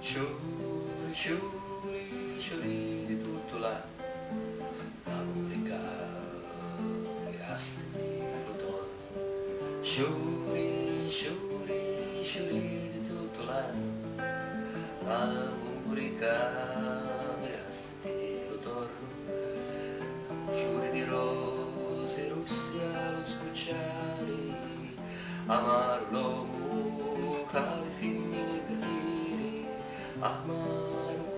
Ciuri, ciuri, ciuri di tutto l'anno, la musica mirasti di ritorno. Ciuri, ciuri, ciuri di tutto l'anno, la musica mirasti di ritorno. Ciuri di rose rossi allo scucciare, amaro l'uomo cale femmine griri, amaro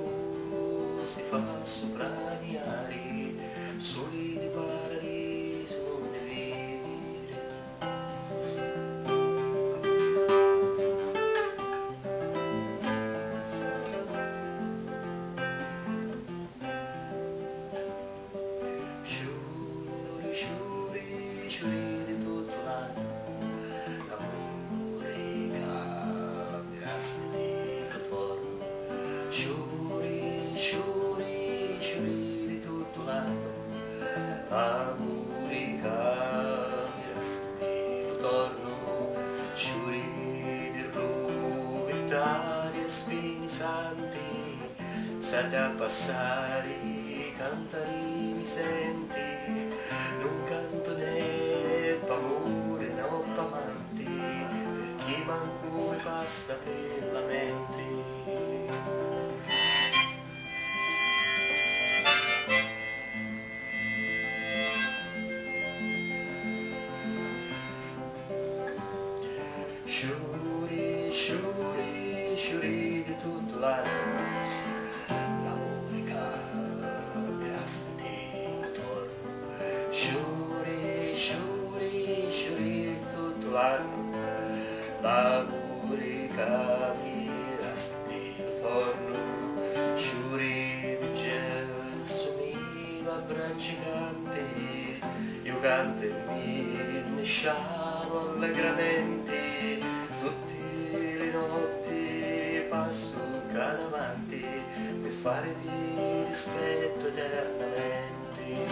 si fa sopra gli ali, soli di paradiso non ne vire. Sciuri, sciuri, sciuri di tutto l'anno, l'amore cambierasti di ritorno. Sciuri, sciuri, sciuri di tutto l'anno, l'amore cambierasti di ritorno. Sciuri di rubettari e spini santi, sai da passare, cantare mi senti, non canto né p'amore né p'amanti, per chi manco mi passa per la mente. Sciuri, sciuri, sciuri di tutto l'anno, l'amore cambierasti di ritorno. Sciuri, sciuri, sciuri di tutto l'anno, l'amore cambierasti di ritorno. Sciuri di gel somino a bracci canti, io canto e mi scialo allegramente. Tutte le notti passo davanti per fare di rispetto eternamente.